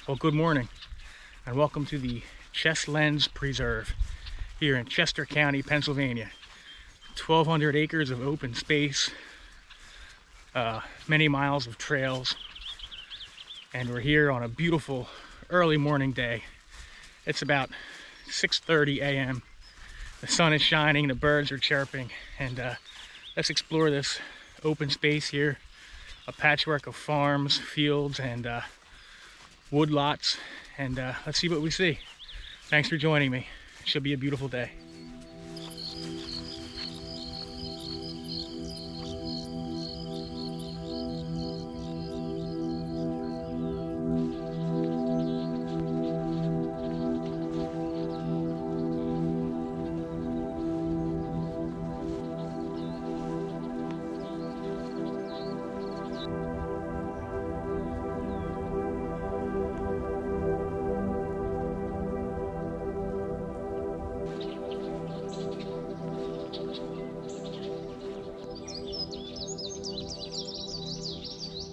Well, good morning and welcome to the Cheslen Preserve here in Chester County, Pennsylvania. 1,200 acres of open space, many miles of trails, and we're here on a beautiful early morning day. It's about 6:30 a.m. The sun is shining, the birds are chirping, and let's explore this open space here. A patchwork of farms, fields, and wood lots, and let's see what we see. Thanks for joining me. It should be a beautiful day.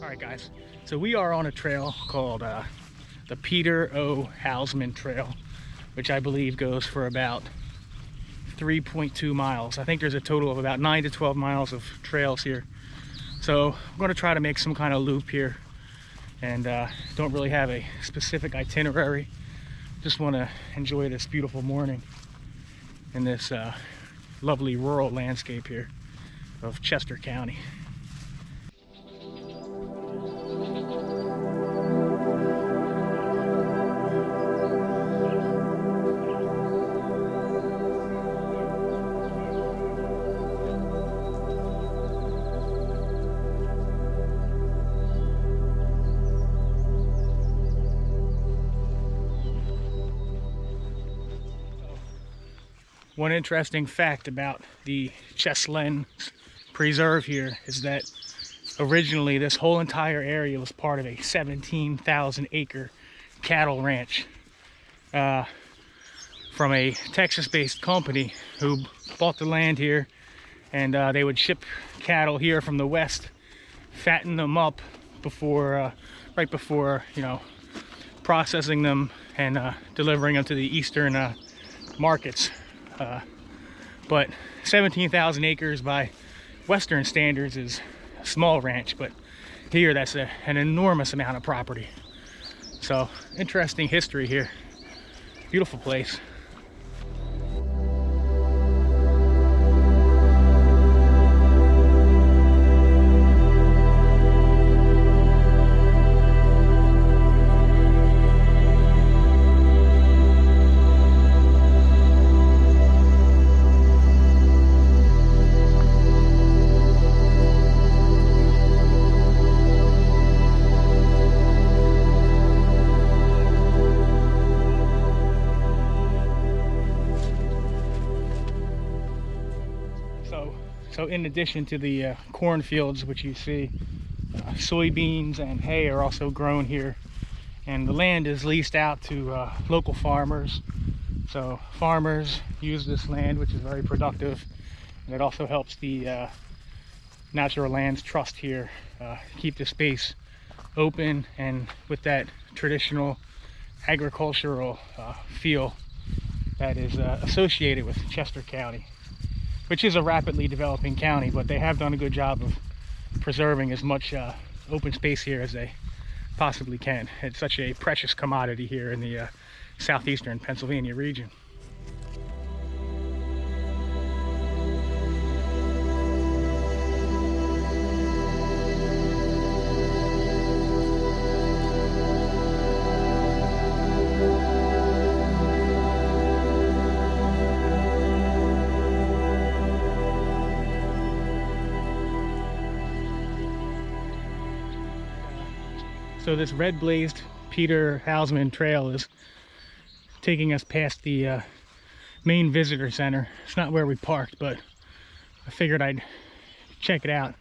Alright guys, so we are on a trail called the Peter O. Hausman Trail, which I believe goes for about 3.2 miles. I think there's a total of about 9 to 12 miles of trails here. So I'm going to try to make some kind of loop here, and don't really have a specific itinerary. Just want to enjoy this beautiful morning in this lovely rural landscape here of Chester County. One interesting fact about the Cheslen Preserve here is that originally this whole entire area was part of a 17,000 acre cattle ranch from a Texas-based company who bought the land here, and they would ship cattle here from the west, fatten them up before right before, you know, processing them and delivering them to the eastern markets. But 17,000 acres by Western standards is a small ranch, but here that's an enormous amount of property. So interesting history here. Beautiful place. So in addition to the cornfields, which you see, soybeans and hay are also grown here, and the land is leased out to local farmers. So farmers use this land, which is very productive, and it also helps the Natural Lands Trust here keep the space open and with that traditional agricultural feel that is associated with Chester County, which is a rapidly developing county, but they have done a good job of preserving as much open space here as they possibly can. It's such a precious commodity here in the southeastern Pennsylvania region. So this red blazed Peter Hausman Trail is taking us past the main visitor center. It's not where we parked, but I figured I'd check it out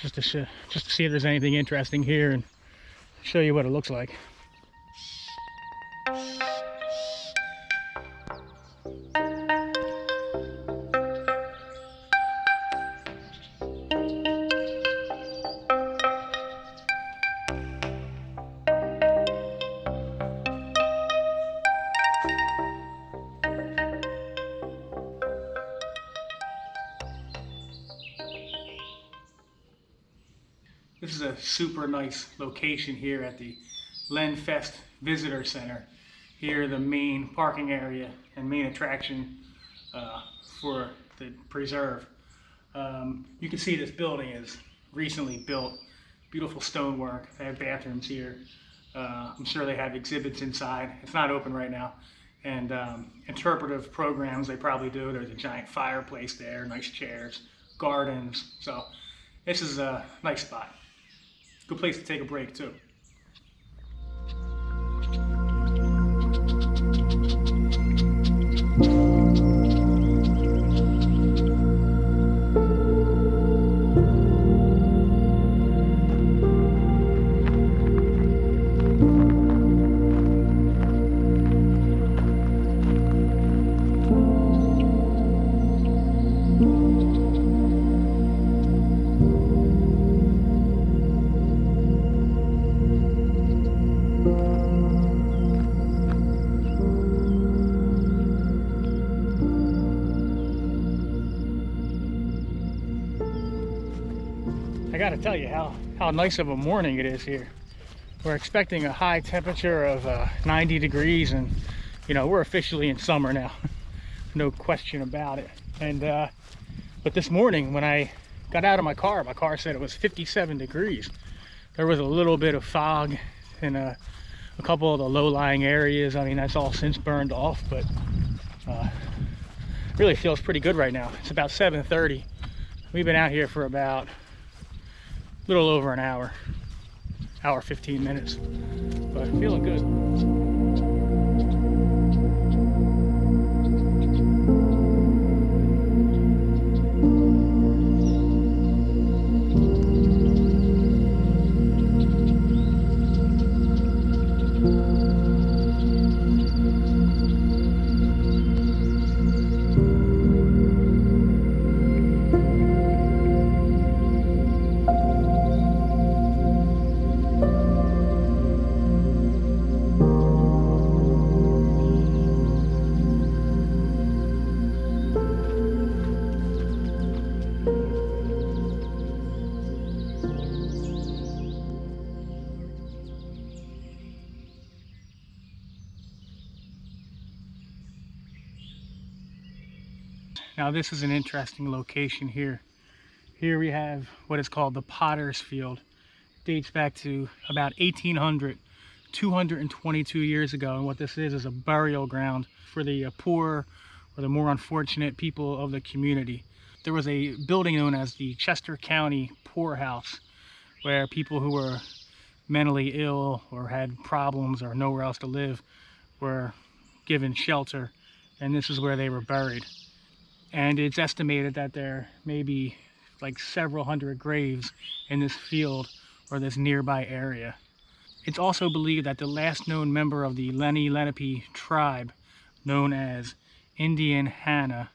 just to see if there's anything interesting here and show you what it looks like. is a super nice location here at the Lenfest Visitor Center. Here, the main parking area and main attraction for the preserve. You can see this building is recently built. Beautiful stonework. They have bathrooms here. I'm sure they have exhibits inside. It's not open right now. And interpretive programs they probably do. There's a giant fireplace there, nice chairs, gardens. So this is a nice spot. Good place to take a break too. I gotta tell you how nice of a morning it is here. We're expecting a high temperature of 90 degrees, and you know, we're officially in summer now. No question about it. And but this morning when I got out of my car said it was 57 degrees. There was a little bit of fog in a couple of the low-lying areas. I mean, that's all since burned off, but really feels pretty good right now. It's about 7:30. We've been out here for about a little over an hour 15 minutes, but feeling good. Now this is an interesting location here. Here we have what is called the Potter's Field. Dates back to about 1800, 222 years ago. And what this is a burial ground for the poor or the more unfortunate people of the community. There was a building known as the Chester County Poorhouse, where people who were mentally ill or had problems or nowhere else to live were given shelter, and this is where they were buried. And it's estimated that there may be like several hundred graves in this field or this nearby area. It's also believed that the last known member of the Lenni Lenape tribe, known as Indian Hannah,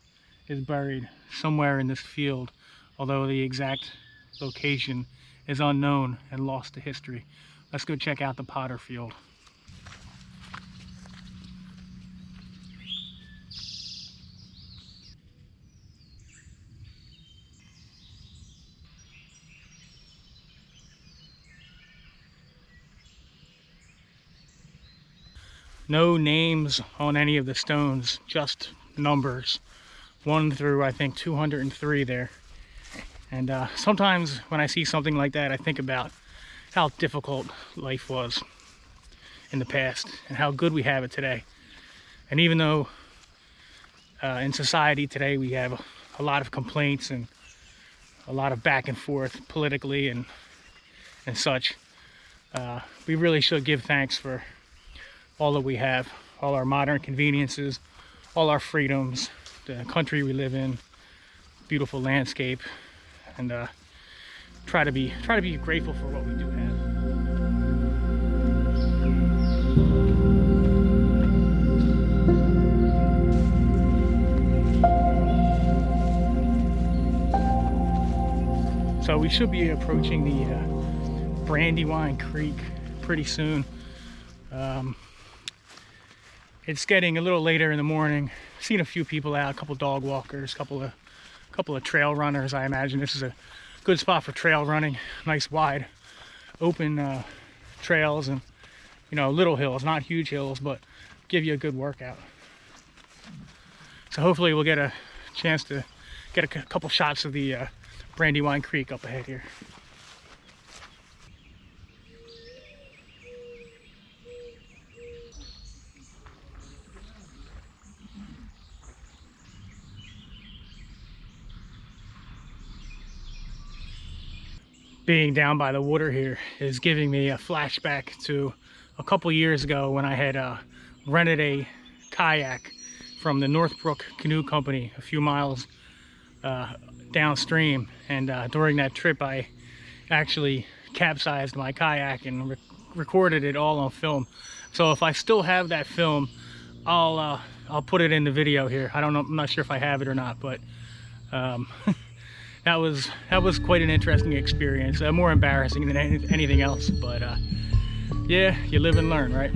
is buried somewhere in this field, although the exact location is unknown and lost to history. Let's go check out the Potter Field. No names on any of the stones, just numbers. 1 through I think 203 there. And sometimes when I see something like that, I think about how difficult life was in the past and how good we have it today. And even though in society today we have a lot of complaints and a lot of back and forth politically and such, we really should give thanks for all that we have, all our modern conveniences, all our freedoms, the country we live in, beautiful landscape, and try to be grateful for what we do have. So we should be approaching the Brandywine Creek pretty soon. It's getting a little later in the morning. Seen a few people out, a couple dog walkers, couple of trail runners. I imagine this is a good spot for trail running. Nice wide open trails and, you know, little hills, not huge hills, but give you a good workout. So hopefully we'll get a chance to get a couple shots of the Brandywine Creek up ahead here. Being down by the water here is giving me a flashback to a couple years ago when I had rented a kayak from the Northbrook Canoe Company a few miles downstream, and during that trip I actually capsized my kayak and recorded it all on film. So if I still have that film, I'll put it in the video here. I don't know, I'm not sure if I have it or not, but that was quite an interesting experience. More embarrassing than anything else, but yeah, you live and learn, right?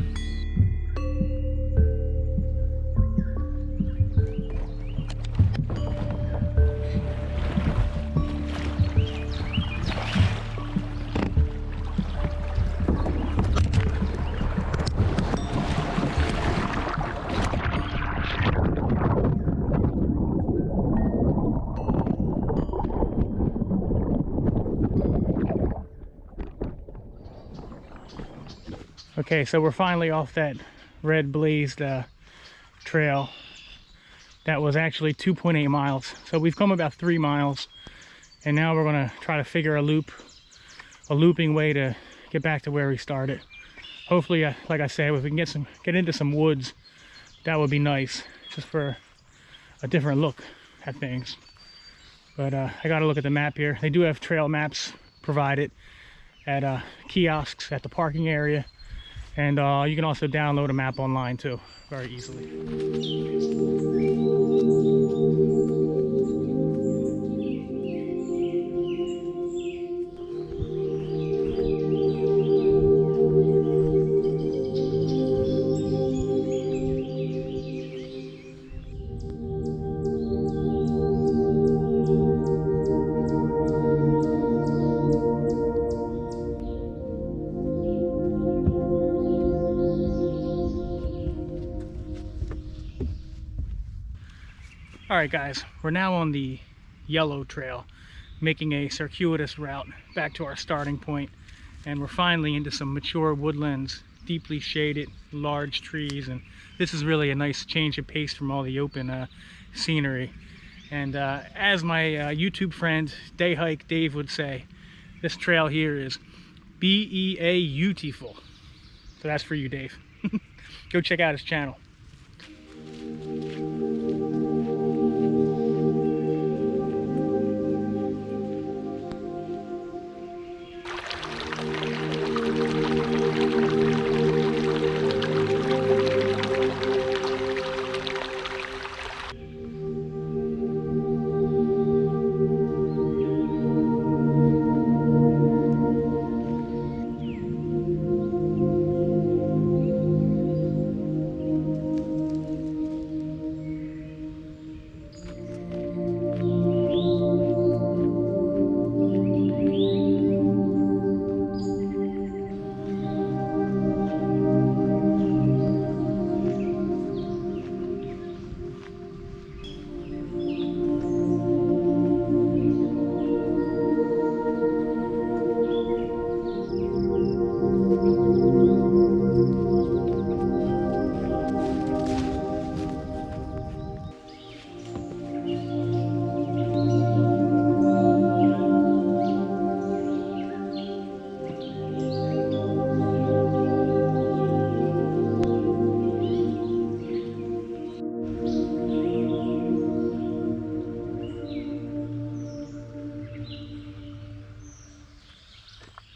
Okay, so we're finally off that red blazed trail. That was actually 2.8 miles. So we've come about 3 miles, and now we're gonna try to figure a looping way to get back to where we started. Hopefully, like I said, if we can get into some woods, that would be nice, just for a different look at things. But I gotta look at the map here. They do have trail maps provided at kiosks at the parking area. And you can also download a map online too, very easily. All right, guys, we're now on the yellow trail, making a circuitous route back to our starting point, and we're finally into some mature woodlands, deeply shaded, large trees, and this is really a nice change of pace from all the open scenery. And as my YouTube friend Day Hike Dave would say, this trail here is beautiful. So that's for you, Dave. Go check out his channel.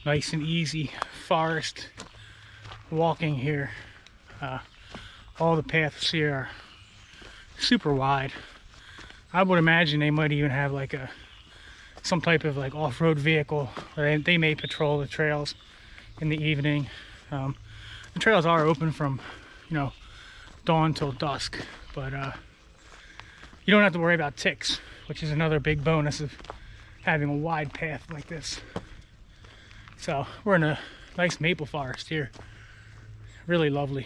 Nice and easy forest walking here. All the paths here are super wide. I would imagine they might even have like some type of like off-road vehicle, or they may patrol the trails in the evening. The trails are open from, you know, dawn till dusk, but you don't have to worry about ticks, which is another big bonus of having a wide path like this. So we're in a nice maple forest here. Really lovely.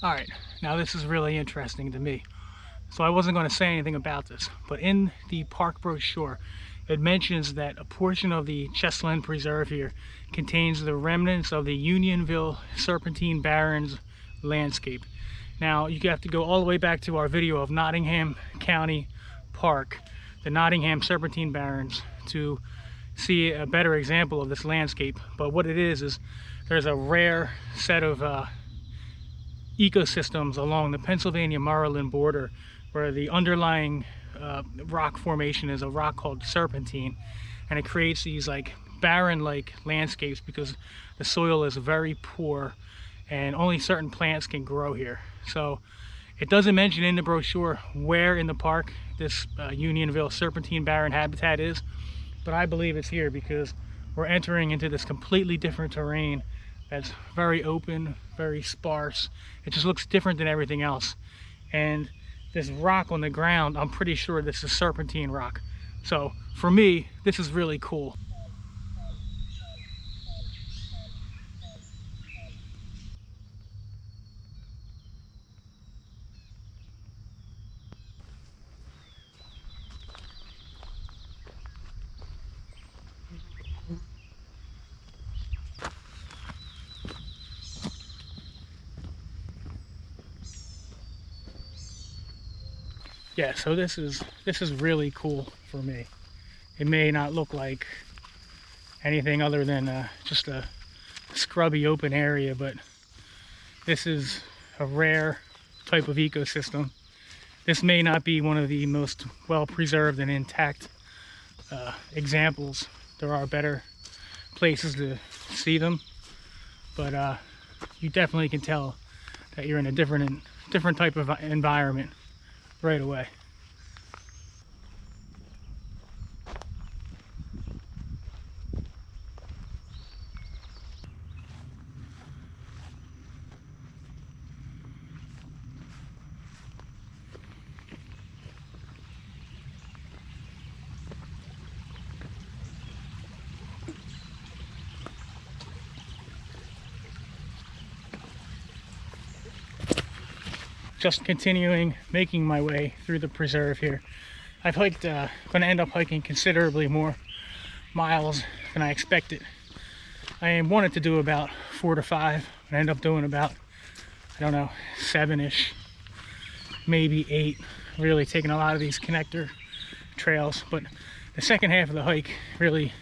All right, now this is really interesting to me. So I wasn't going to say anything about this, but in the park brochure, it mentions that a portion of the Cheslen Preserve here contains the remnants of the Unionville Serpentine Barrens landscape. Now, you have to go all the way back to our video of Nottingham County Park, the Nottingham Serpentine Barrens, to see a better example of this landscape. But what it is there's a rare set of ecosystems along the Pennsylvania-Maryland border where the underlying rock formation is a rock called serpentine, and it creates these like barren-like landscapes because the soil is very poor and only certain plants can grow here. So it doesn't mention in the brochure where in the park this Unionville Serpentine Barren habitat is, but I believe it's here because we're entering into this completely different terrain that's very open, very sparse. It just looks different than everything else. And this rock on the ground, I'm pretty sure this is serpentine rock. So for me, this is really cool. Yeah, so this is really cool for me. It may not look like anything other than just a scrubby open area, but this is a rare type of ecosystem. This may not be one of the most well preserved and intact examples. There are better places to see them, but you definitely can tell that you're in a different type of environment right away. Just continuing making my way through the preserve here. I've hiked, going to end up hiking considerably more miles than I expected. I wanted to do about 4 to 5, and I end up doing about, I don't know, 7-ish, maybe 8. Really taking a lot of these connector trails, but the second half of the hike really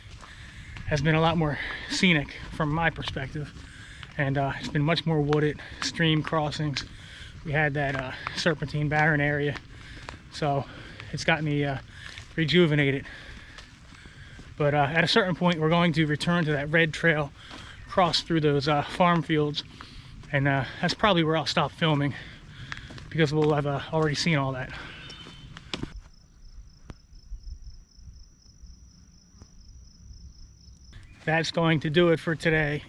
has been a lot more scenic from my perspective, and it's been much more wooded, stream crossings. We had that Serpentine Barren area, so it's got me rejuvenated. But at a certain point, we're going to return to that red trail, cross through those farm fields, and that's probably where I'll stop filming because we'll have already seen all that. That's going to do it for today.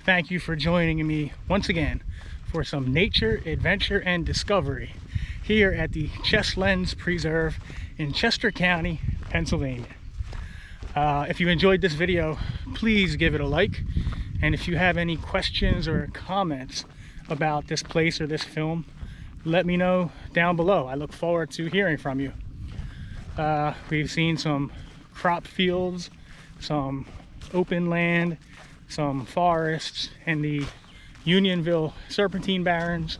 Thank you for joining me once again for some nature, adventure, and discovery here at the Cheslen Preserve in Chester County, Pennsylvania. If you enjoyed this video, please give it a like, and if you have any questions or comments about this place or this film, let me know down below. I look forward to hearing from you. We've seen some crop fields, some open land, some forests, and the Unionville Serpentine Barrens,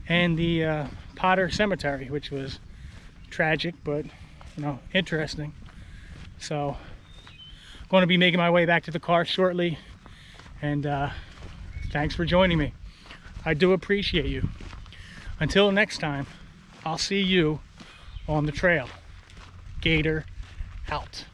and the Potter Cemetery, which was tragic but interesting. So I'm going to be making my way back to the car shortly, and thanks for joining me. I do appreciate you. Until next time, I'll see you on the trail. Gator out.